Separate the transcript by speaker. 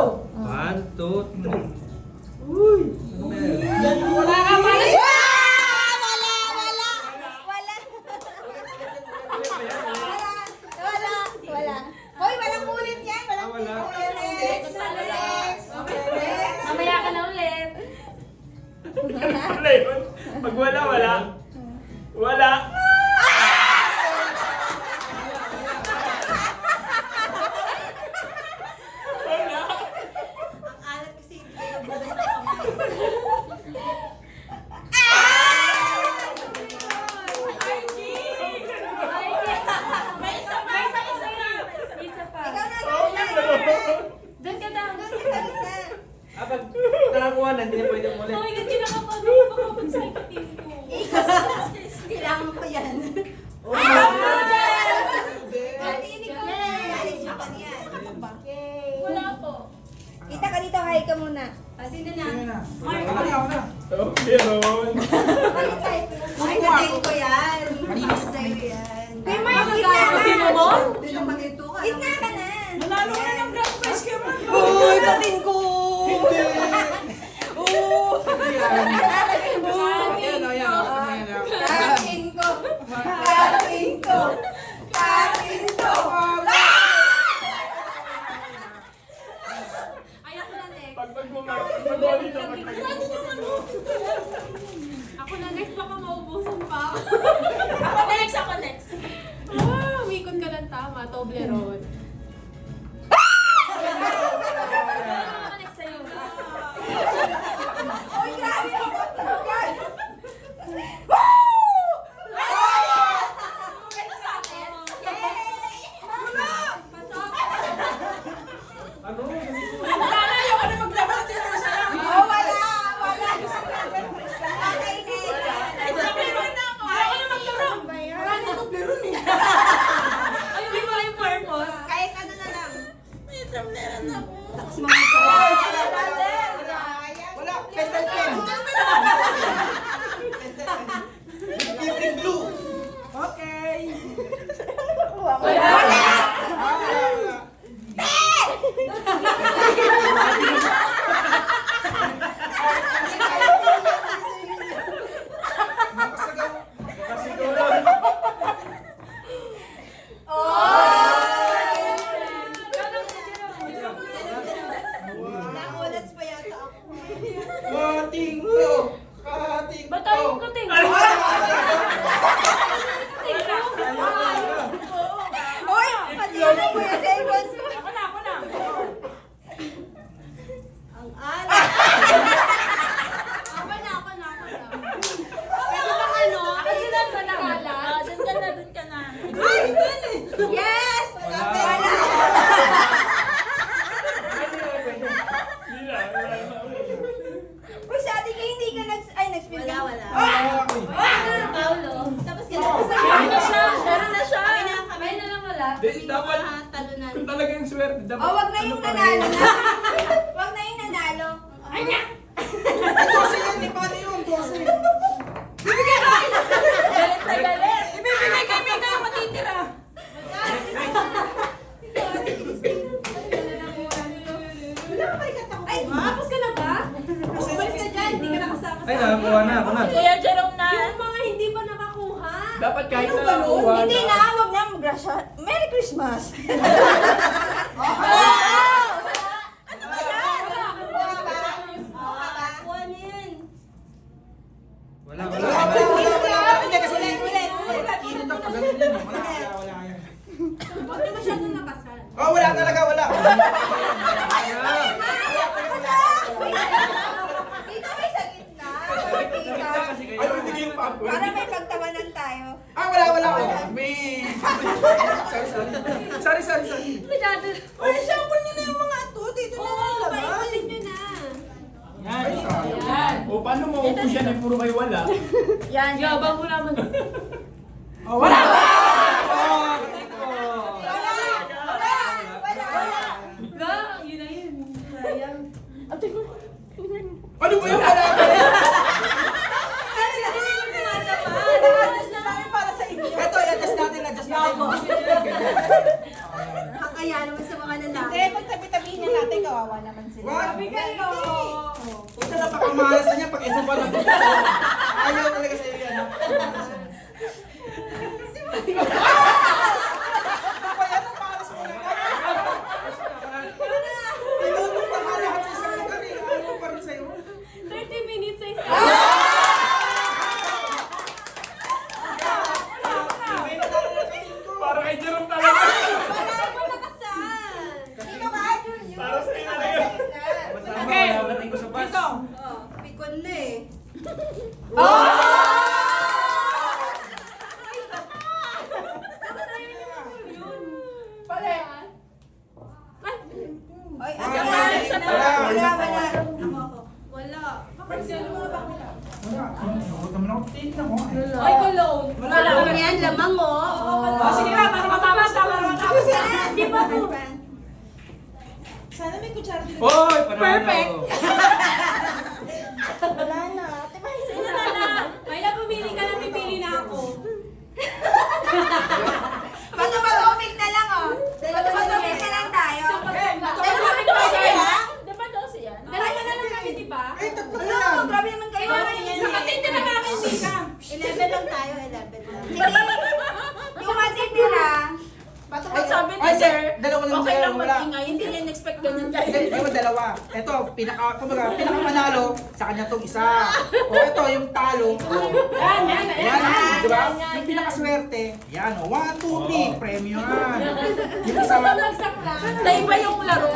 Speaker 1: 1, 2, 3. Uy!
Speaker 2: Wala ka, mali!
Speaker 3: Wala. Hoy, walang ulit yan. Walang
Speaker 1: Wala.
Speaker 3: ulit.
Speaker 4: Mamaya ka na ulit.
Speaker 2: Wala yun. Pag wala, wala. Wala.
Speaker 3: Ang alat kasi hindi ko nabunan ng kamay.
Speaker 4: Isa pa.
Speaker 3: Ikaw na, doon
Speaker 4: Doon ka daw.
Speaker 3: ka sa gitna.
Speaker 1: Pag nakakuha na, hindi na pwede umulit.
Speaker 4: Oh my God, kinakapag ako makapag-psychitin ko.
Speaker 3: Kailangan ko yan. Pati hindi ko na. Alis yung pan yan.
Speaker 4: Wala po.
Speaker 3: Kita ka dito, hi ka muna.
Speaker 4: Sino na?
Speaker 2: Toblerone.
Speaker 3: Ay, natayin ko yan. Malinis sa'yo yan. Kuya Mark,
Speaker 4: Ano
Speaker 3: gitna ka.
Speaker 4: Sino mo?
Speaker 3: Gitna ka na.
Speaker 2: Nanalo ka na ng grand prize kay Mark.
Speaker 3: Uy, dating ko.
Speaker 2: Hindi.
Speaker 3: Kain ko. Kain ko. Kain ko.
Speaker 4: Ayoko na next.
Speaker 2: Pag Mark, pag dito,
Speaker 4: Ako na next, baka maubusan pa ako. Ako next. Umikot ka ng tama, Toblerone. Ako next sa'yo.
Speaker 3: Uy, grabe ako.
Speaker 4: Ito sa akin. Pasok.
Speaker 1: Ano?
Speaker 3: Oh, wala. Wala. Okay, next.
Speaker 4: Ayun ba yung purpose?
Speaker 3: Kahit ano na lang.
Speaker 2: Wala. Pentel pen. Libreng blue. Okay.
Speaker 3: Nakulats pa yata ako.
Speaker 2: Kating ko. Kating
Speaker 4: Ba't tayo
Speaker 2: ko.
Speaker 4: yung kating?
Speaker 3: Uy, pati ano mo yung cellphones ko.
Speaker 4: Ako na.
Speaker 3: Ang alat.
Speaker 4: Ako na. Pwede bang ano? Kasi lang ka na. Doon ka na.
Speaker 3: Yes! Wala. Uy, sa atin kayo hindi ka nag-spin ka. Wala.
Speaker 4: Paulo.
Speaker 3: Tapos ka
Speaker 4: Meron na siya. Kami na lang wala.
Speaker 2: Dapat, kung talaga yung swerte, dapat.
Speaker 3: Oh, wag na yung nanalo na. Wag na yung nanalo.
Speaker 4: Ay na!
Speaker 2: Kasi yan, di paano yun?
Speaker 4: Galit na galit.
Speaker 2: Ibibigay kay Mika yung matitira.
Speaker 3: Ay, tapos ka na ba? Umalis ka dyan, hindi ka nakasama
Speaker 1: Ay, nakakuha na. Ako na.
Speaker 4: Kuya Jerome na.
Speaker 3: Yung mga hindi pa nakakuha.
Speaker 2: Dapat kahit
Speaker 3: Ano
Speaker 2: na
Speaker 3: ba nun?
Speaker 2: nakuha
Speaker 3: Hindi
Speaker 2: na.
Speaker 3: na, wag na mag-grasya. Merry Christmas!
Speaker 1: Wala.
Speaker 2: Hindi kasi
Speaker 3: Ulit.
Speaker 2: init ang pagaling yun. Wala yan.
Speaker 4: Huwag na masyadong nakasal.
Speaker 2: Oh, wala talaga, wala.
Speaker 3: Dito kayo sa gitna. Dito.
Speaker 2: Ay, hindi yung pop.
Speaker 3: Para may pagtawanan tayo.
Speaker 2: Ah, wala. May... Sorry.
Speaker 4: Masyado.
Speaker 3: Ay, sample nyo na yung mga to. Dito na
Speaker 4: Oo,
Speaker 3: lang
Speaker 4: paikulit nyo na.
Speaker 2: Ay, sayang. O, paano maupo siya na puro kayo wala?
Speaker 4: Yan. Yabang mo naman.
Speaker 2: Oh, wala!
Speaker 3: Wala.
Speaker 4: Ga, yun na yun. Sayang. Ate ko.
Speaker 2: Ano ba yung wala?
Speaker 3: Adjust na namin para sa inyo.
Speaker 2: Ito, adjust natin.
Speaker 3: Ang kaya naman sa mga lalaki.
Speaker 2: Hindi, pagtabi-tabi
Speaker 3: tingnan natin, kawawa naman sila.
Speaker 1: Wag.
Speaker 4: Sabi kayo.
Speaker 1: Puta na pakamalas na niya pag ito pa lang. Ayaw talaga sa'yo yan. Ha? Apa yan ang malas mo na? Tinutong na nga lahat sa isang lugar eh. Ayaw pa rin sa'yo.
Speaker 4: 30 minutes ay
Speaker 2: Para kay Jerome talaga.
Speaker 4: Wala ko nakasal.
Speaker 3: Sino ba, Junior?
Speaker 2: Para sa inyo na yun.
Speaker 1: Okay. Bating ko sa bus.
Speaker 2: Dito.
Speaker 3: Oh, pikon na eh.
Speaker 4: Pala.
Speaker 3: Oy,
Speaker 1: Wala.
Speaker 3: asa ka?
Speaker 1: Wala.
Speaker 3: Wala. Ako.
Speaker 4: Wala.
Speaker 2: Huwag naman ako tingnan mo.
Speaker 4: Ay, cologne.
Speaker 3: Wala yan, lamang oh.
Speaker 4: Oh, sige na, para matapos na, para matapos na.
Speaker 3: Di ba po? Sana may kutsara dito.
Speaker 1: Hoy, panalo.
Speaker 4: Perfect.
Speaker 3: Wala na.
Speaker 4: Sino na? May napumili ka na, pipili na ako.
Speaker 3: Patupatumig na lang oh. Patupatumig na lang tayo.
Speaker 4: Dalawa dosi yan? Diba dosi yan? Dalawa na lang kami, di ba?
Speaker 1: Ay, tatlo na
Speaker 3: Ano?
Speaker 1: yan.
Speaker 3: Grabe naman kayo.
Speaker 4: Sa katitira namin, di ka.
Speaker 3: 11 lang tayo, 11 lang. Yung matitira,
Speaker 5: At sabi ni
Speaker 1: Ay,
Speaker 5: sir,
Speaker 1: dalawa lang
Speaker 5: okay
Speaker 1: sa'yo,
Speaker 5: lang
Speaker 1: wala.
Speaker 5: mag-ingay, hindi niya in-expect ganun kayo.
Speaker 1: Hindi mo dalawa. Ito, pinakamanalo, sa kanya tong isa. O ito, yung talo.
Speaker 5: Yan.
Speaker 1: Yan, di ba? Yung pinakaswerte, yan, 1, 2, 3, premyo yan. Yung isa,
Speaker 4: Bumagsak lang.
Speaker 5: Naiba yung laro.